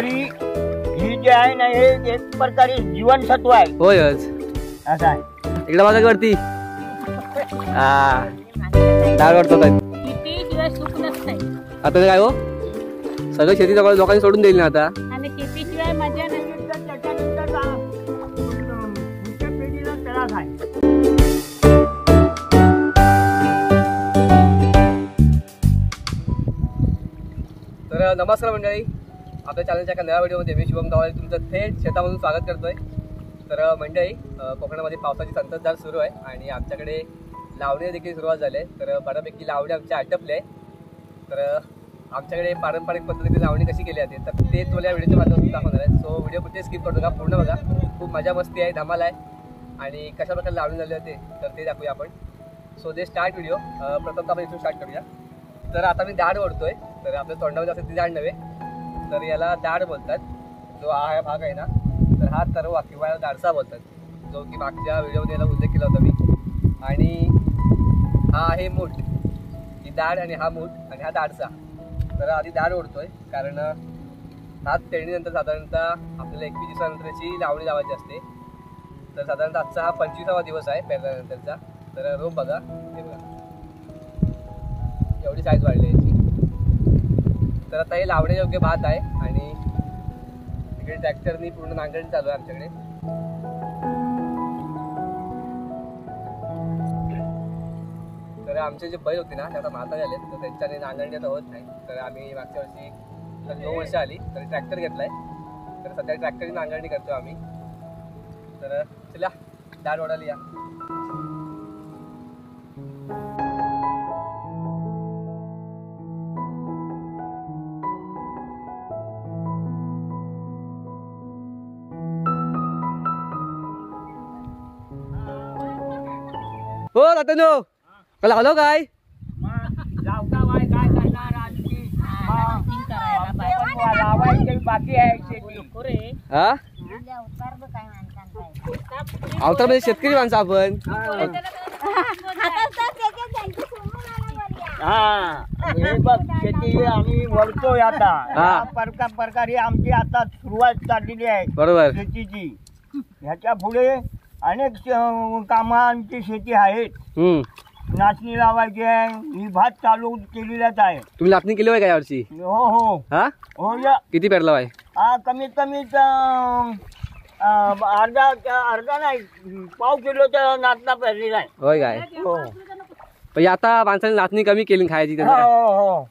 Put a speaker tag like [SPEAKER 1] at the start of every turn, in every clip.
[SPEAKER 1] Worry he जी आहे ना हे एक प्रकारे जीवनसत्व आहे.
[SPEAKER 2] होयच.
[SPEAKER 1] असं आहे.
[SPEAKER 2] इकडे बघा वरती डाळ वाटतो
[SPEAKER 3] शेतीशिवाय सुख नसतंय.
[SPEAKER 2] आता काय हो सगळं शेती लोकांनी सोडून देईल ना आता.
[SPEAKER 3] आणि शेतीशिवाय मजा नाही.
[SPEAKER 1] त्याच्यानंतर पुढच्या पिढीला त्रास आहे.
[SPEAKER 2] तर नमस्कार मंडळी, आपल्या चॅनलच्या एका नव्या व्हिडिओमध्ये मी शुभम गावाले तुमचं थेट शेतामधून स्वागत करतोय. तर मंडळी, कोकणामध्ये पावसाची संततधार सुरू आहे आणि आमच्याकडे लावणी देखील सुरुवात झाली आहे. तर बऱ्यापैकी लावणी आमच्या आटपले आहे. तर आमच्याकडे पारंपरिक पद्धतीने लावणी कशी केली जाते तर ते तुला या व्हिडिओच्या माध्यमातून दाखवणार आहे. सो व्हिडिओ कुठे स्किप करू नका, पूर्ण बघा. खूप मजा मस्ती आहे, धमाल आहे आणि कशा प्रकारे लावणी झाली होते तर ते दाखवूया आपण. So they start video. प्रथमतः आपण इथून स्टार्ट करूया. तर आता मी दाढ ओढतोय. तर आपल्या तोंडामध्ये असं ती दाढ नव्हे, तर याला दाढ बोलतात. जो हा भाग आहे ना तर हा तरवा किंवा दाडसा बोलतात, जो की मागच्या व्हिडिओमध्ये याला उल्लेख केला होता मी. आणि हा आहे मूठ, ही दाढ आणि हा मूठ आणि हा दाडसा. तर आधी दाढ ओढतोय कारण हात पेरणीनंतर साधारणतः आपल्याला 21 दिवसानंतरची लावणी लावायची असते. तर साधारणतः आजचा हा 25वा दिवस आहे पेरल्यानंतरचा. तर रोप बघा, हे बघा एवढी साईज वाढली याची. तर आता हे लावण्यायोग्य भात आहे आणि इकडे ट्रॅक्टरनी पूर्ण नांगरणी चालू आहे आमच्याकडे. तर आमचे जे बैल होते ना ते आता म्हातारे झाले, तर त्यांच्याने नांगरणी आता होत नाही. तर आम्ही मागच्या वर्षी 9 वर्ष आली तर ट्रॅक्टर घेतलाय. तर सध्या ट्रॅक्टरची नांगरणी करतो आम्ही. तर चला दाढ ओढायला या. हो तात्यानो लावलो काय
[SPEAKER 1] लावायचे बाकी आहे शेती.
[SPEAKER 2] हा अवतार म्हणजे शेतकरी माणसं आपण.
[SPEAKER 1] हा हे बघ शेती आम्ही वळतोय आता. प्रकारे आमची आता सुरुवात चाललेली आहे
[SPEAKER 2] बरोबर
[SPEAKER 1] शेतीची. ह्याच्या पुढे अनेक कामांची शेती आहेत. नाचणी लावायची आहे, ही भात चालू केलेलाच आहे.
[SPEAKER 2] तुम्ही नाचणी केली होय का यावर्षी?
[SPEAKER 1] हो हो
[SPEAKER 2] हा
[SPEAKER 1] हो या.
[SPEAKER 2] किती पेरला आहे?
[SPEAKER 1] कमीत कमीत अर्धा नाही, पाव किलोचा नाचणा पेरलेला आहे.
[SPEAKER 2] होय काय?
[SPEAKER 1] हो
[SPEAKER 2] म्हणजे आता माणसाने नाचणी कमी केली खायची.
[SPEAKER 1] हो हो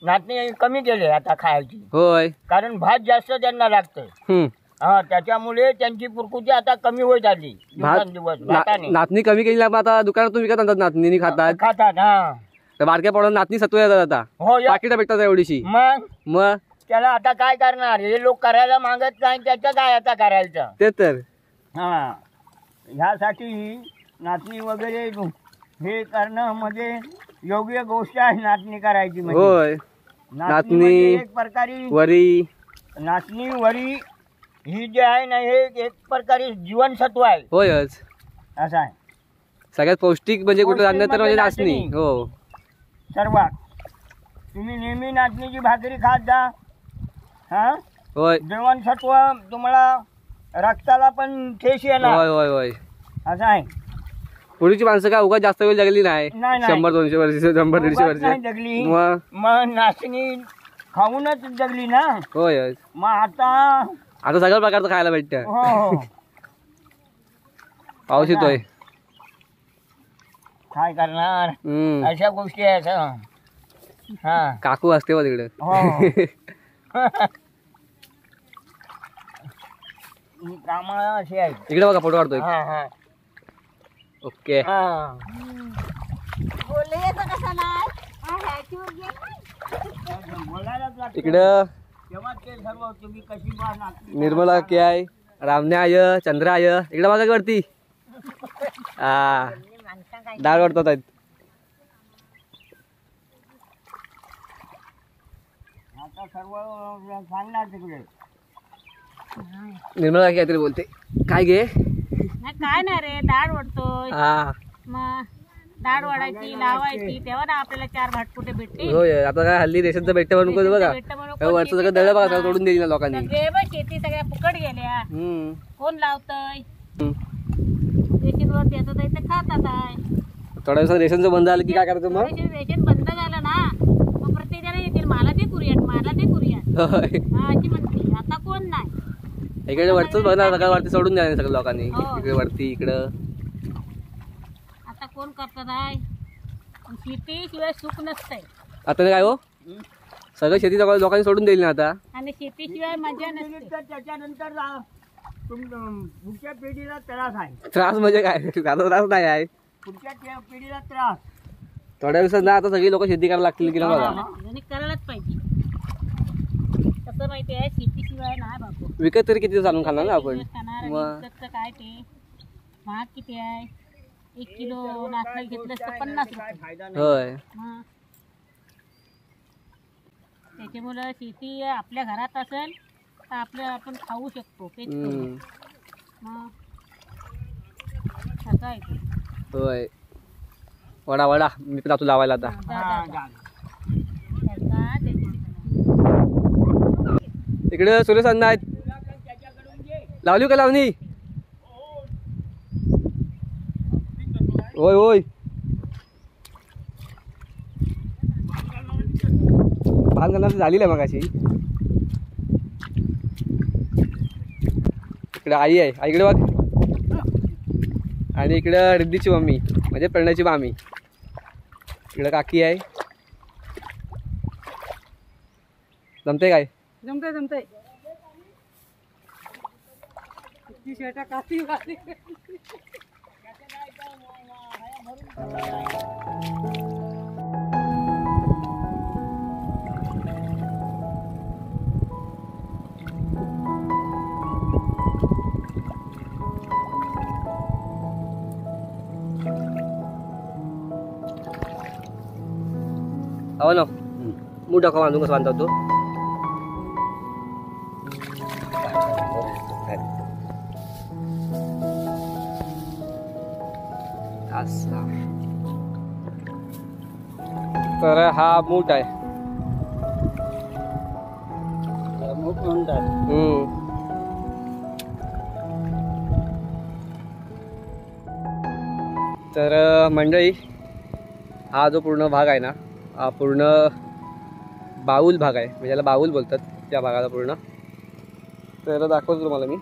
[SPEAKER 1] नाचणी कमी केली आता खायची.
[SPEAKER 2] होय,
[SPEAKER 1] कारण भात जास्त त्यांना लागतं. हा त्याच्यामुळे त्यांची प्रकृती आता कमी होत आली दिवसेंदिवस.
[SPEAKER 2] नाचणी कमी केली आता दुकानातून विकत आणतात नाचणी खातात.
[SPEAKER 1] हा
[SPEAKER 2] तर बारक्या पोरांना नाचणी सत्व येतात आता.
[SPEAKER 1] हो
[SPEAKER 2] पाकिट भेटतात एवढीशी.
[SPEAKER 1] मग त्याला आता काय करणार, हे लोक करायला मागत नाही, त्याचं काय आता करायचं
[SPEAKER 2] ते. तर
[SPEAKER 1] हा ह्यासाठी नाचणी वगैरे हे करणं म्हणजे योग्य गोष्ट आहे. नाचणी करायची
[SPEAKER 2] होय. नाचणी
[SPEAKER 1] एक प्रकारे
[SPEAKER 2] वरी,
[SPEAKER 1] नाचणी वरी ही जी आहे ना हे एक प्रकारे जीवनसत्व आहे.
[SPEAKER 2] होयच.
[SPEAKER 1] असं आहे.
[SPEAKER 2] सगळ्यात पौष्टिक म्हणजे कुठं आणलं तर म्हणजे नाचणी. हो
[SPEAKER 1] सर्वात तुम्ही नेहमी नाचणीची भाकरी खात जा. हा
[SPEAKER 2] होय,
[SPEAKER 1] जीवनसत्व तुम्हाला रक्ताला पण ठेस येणार.
[SPEAKER 2] होय होय होय.
[SPEAKER 1] असं आहे.
[SPEAKER 2] पूर्वीची माणसं काय उगाच जास्त वेळ जगली नाही. 100-200 वर्ष, 100-150 वर्ष
[SPEAKER 1] जगली.
[SPEAKER 2] मग
[SPEAKER 1] नाचणी खाऊनच जगली ना.
[SPEAKER 2] होय.
[SPEAKER 1] मग आता
[SPEAKER 2] सगळ्या प्रकारचं खायला भेटतं.
[SPEAKER 1] हो
[SPEAKER 2] पाऊस येतोय,
[SPEAKER 1] काय करणार, अशा गोष्टी आहेत. हा
[SPEAKER 2] काकू असते बघ तिकडे.
[SPEAKER 1] कामा अशी आहे.
[SPEAKER 2] इकडे बघा फोटो काढतोय. ओके. इकडं निर्मला के आहे, रामने आय, चंद्र आय. इकडे बघा वरती डाळ वाढतात आहेत. निर्मला काहीतरी बोलते. काय गे?
[SPEAKER 3] काय नाही रे, डाळ ओढतोय.
[SPEAKER 2] हा
[SPEAKER 3] मग डाळ वाढायची लावायची तेव्हा ना आपल्याला 4 भाटकुटे भेटतील.
[SPEAKER 2] होय आता काय हल्ली रेशनचं भेटतं म्हणून कोण बघा
[SPEAKER 3] भेटतं म्हणून
[SPEAKER 2] हे वरचं सगळं दळलं बघा तोडून दिली ना लोकांनी.
[SPEAKER 3] सगळे बघ शेती सगळ्या फुकट गेल्या. कोण लावतय रेशनवर त्याचं जायचं खातात आहे.
[SPEAKER 2] थोड्या दिवसात रेशनचं बंद झालं की काय करायचं मग?
[SPEAKER 3] रेशन बंद झालं ना मग प्रत्येकाला येतील मला ते कुरियात अशी म्हणते. आता कोण नाही
[SPEAKER 2] इकडे वरच बघा सगळं वरती सोडून द्या सगळं लोकांनी.
[SPEAKER 3] हो.
[SPEAKER 2] इकडे वरती इकडं
[SPEAKER 3] आता कोण करतात आहे. शेतीशिवाय सुख नसतंय.
[SPEAKER 2] आता काय हो सगळं शेती लोकांनी सोडून दिली ना आता.
[SPEAKER 3] आणि शेतीशिवाय मजा नसते.
[SPEAKER 1] तर त्याच्यानंतर पुढच्या पिढीला त्रास आहे.
[SPEAKER 2] त्रास म्हणजे काय आता त्रास नाही आहे.
[SPEAKER 1] पुढच्या पिढीला त्रास.
[SPEAKER 2] थोड्या दिवसात ना आता सगळी लोक शेती करायला लागतील की ना बघा.
[SPEAKER 3] आणि करायलाच पाहिजे. कसं माहिती आहे शेतीशिवाय नाही बापू.
[SPEAKER 2] विकत तरी किती चालून खाणार ना आपण.
[SPEAKER 3] मग काय ते महाग किती आहे. 1 किलो नाचणं घेतलं तर 50 रुपये.
[SPEAKER 2] होय
[SPEAKER 3] मग त्याच्यामुळं शेती आपल्या घरात असेल तर आपण खाऊ शकतो. तेच करू. मग असं आहे ते.
[SPEAKER 2] होय वडा वडा मी पण जातो लावायला आता. इकडे सुरेश अण्णा आहेत. लावली का लावणी? होय होय भान करणार झाली ना मग अशी. इकडे आई आहे आईकडे बघ. आणि इकडं रिद्धीची मम्मी म्हणजे प्रणयची मामी. इकडं काकी आहे. जमते काय?
[SPEAKER 3] जमतंय
[SPEAKER 2] हो ना मूठ दाखवा बांधून कसं बांधता तो. तर हा मूठ आहे.
[SPEAKER 1] मूठ म्हणतात.
[SPEAKER 2] तर मंडळी हा जो पूर्ण भाग आहे ना हा पूर्ण बाऊल भाग आहे म्हणजे याला बाऊल बोलतात त्या भागाला पूर्ण. तर दाखवतो तुम्हाला मी.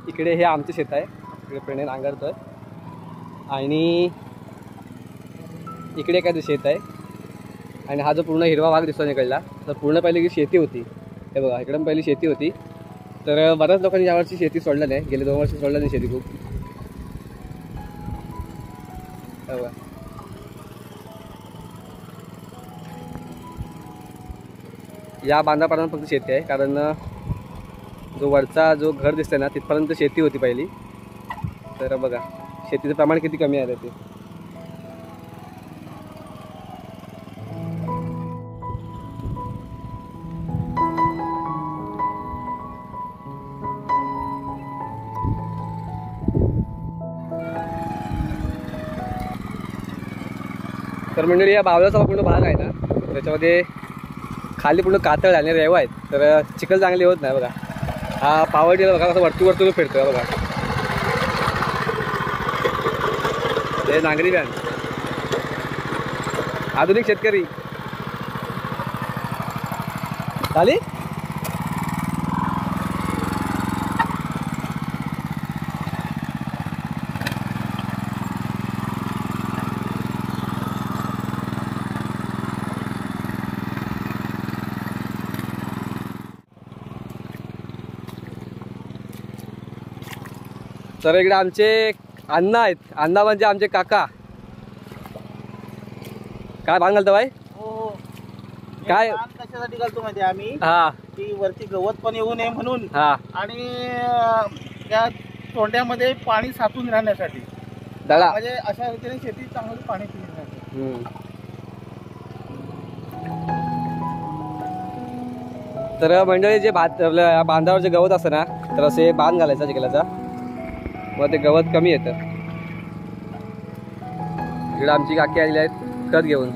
[SPEAKER 2] इकडे हे आमचे शेत आहे. इकडे प्रणय नांगरतोय आणि इकडे काय शेत आहे. आणि हा जो पूर्ण हिरवा भाग दिसतो इकडला तर पूर्ण पहिले की शेती होती. हे बघा इकडे पण पहिली शेती होती. तर बऱ्याच लोकांनी यावर्षी शेती सोडलं नाही. गेले 2 वर्ष सोडलं नाही शेती खूप. बघा या बांधापर्यंत फक्त शेती आहे कारण जो वरचा जो घर दिसतंय ना तिथपर्यंत शेती होती पहिली. तर बघा शेतीचं प्रमाण किती कमी आहे ते. तर मंडळी या बावलाचा पूर्ण भाग आहे ना त्याच्यामध्ये खाली पूर्ण कातळ आणि रेवा आहेत. तर चिखल चांगली होत नाही बघा. हा पावडीला बघा कसं वरतून फिरतोय बघा. हे नांगरी व्हॅन आधुनिक शेतकरी झाली. तर इकडे आमचे अण्णा आहेत. अण्णा म्हणजे आमचे काका. काय भांग घालतो बाई? काय
[SPEAKER 4] कशासाठी घालतो माहिती आम्ही
[SPEAKER 2] हा
[SPEAKER 4] की वरती गवत पण येऊ नये म्हणून.
[SPEAKER 2] हा
[SPEAKER 4] आणि त्या तोंड्यामध्ये पाणी साचून राहण्यासाठी.
[SPEAKER 2] दळा
[SPEAKER 4] म्हणजे अशा रीतीने शेती चांगली पाणी पिण्यासाठी.
[SPEAKER 2] तर मंडळी जे आपल्या बांधावर जे गवत असतं ना तर असे बांध घालायचा चिखलाचा, मग ते गवत कमी येतं. इकडे आमची काकी आलेली आहेत खत घेऊन.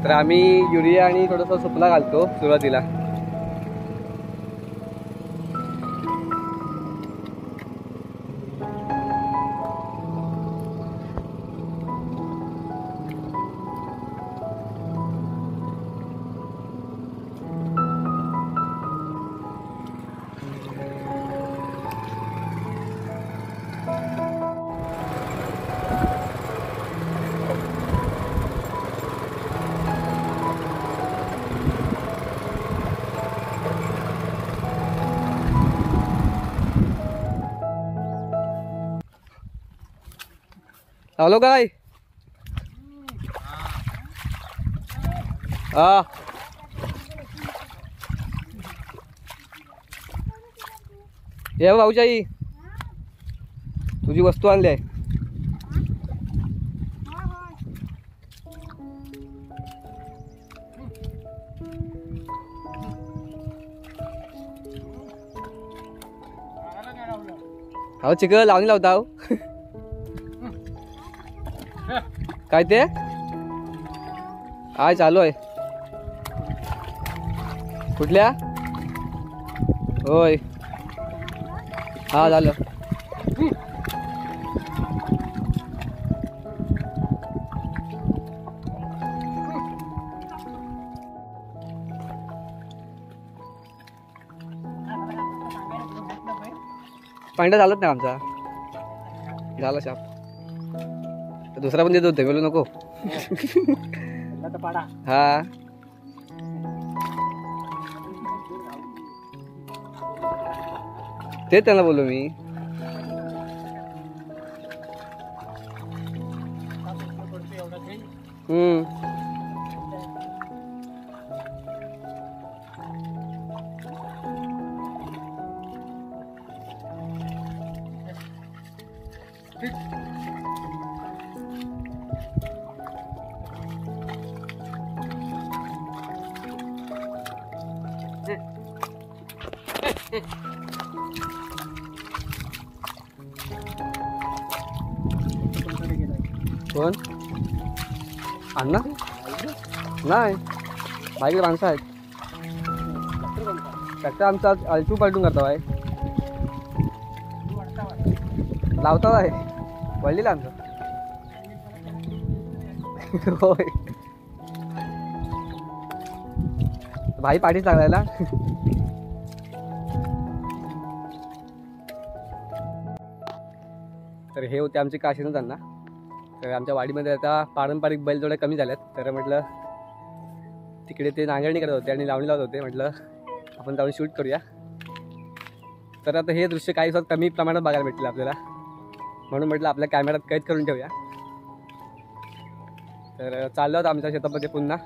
[SPEAKER 2] तर आम्ही युरिया आणि थोडंसं सुपला घालतो सुरुवातीला. हॅलो काय हा ये भाऊजाई तुझी वस्तू आणली आहे. अहो चिकन लावणी लावता हो. काय ते हाय चालू आहे कुठल्या होय हा झालं. पांढरा झालंच नाही आमचा झाला शाप. दुसरा पण देतो बोलू नको हा. ते त्यांना बोलू मी. कोण अण्णा नाही बाईकडे माणसं आहेत. ट्रॅक्टर आमचा अल्टू पलटून करतो आहे लावतो आहे वळलेला आमचं. होय भाई पाठीच लागलायला. तर हे होते आमचे काशीनाथ अण्णा. तर आमच्या वाडीमध्ये आता पारंपरिक बैलजोड्या कमी झाल्यात. तर म्हटलं तिकडे ते नांगरणी करत होते आणि लावणी लावत होते, म्हटलं आपण जाऊन शूट करूया. तर आता हे दृश्य काही दिवसात कमी प्रमाणात बघायला भेटतील आपल्याला, म्हणून म्हटलं आपल्या कॅमेऱ्यात कैद करून ठेवूया. तर चाललो होतं आमच्या शेतामध्ये पुन्हा.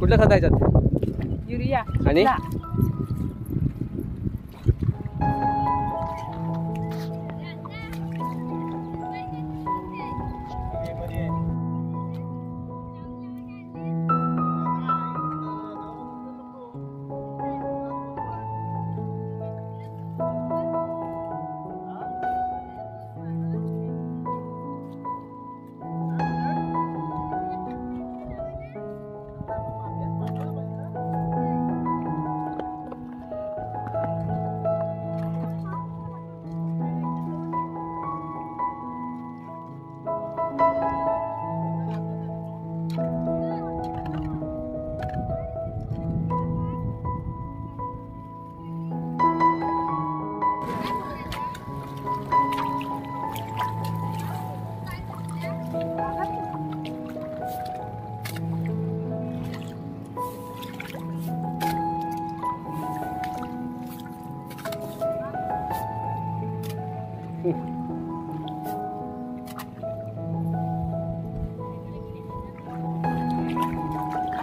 [SPEAKER 2] कुठलं खत आहे याच्यात?
[SPEAKER 3] युरिया
[SPEAKER 2] आणि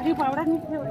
[SPEAKER 3] ही पावडा नीट ठेव.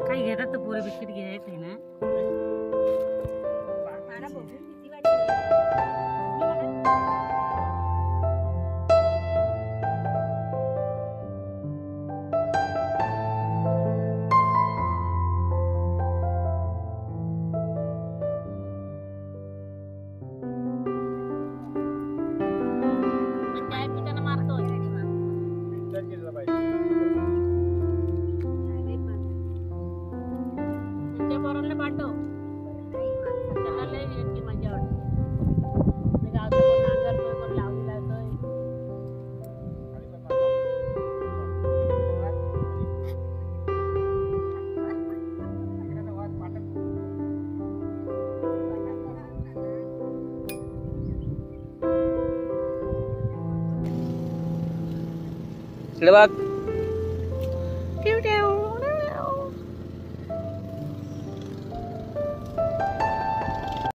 [SPEAKER 3] काही घेतात तर पुरे बिस्किट घ्यायचं ना.
[SPEAKER 2] इकडे बघ.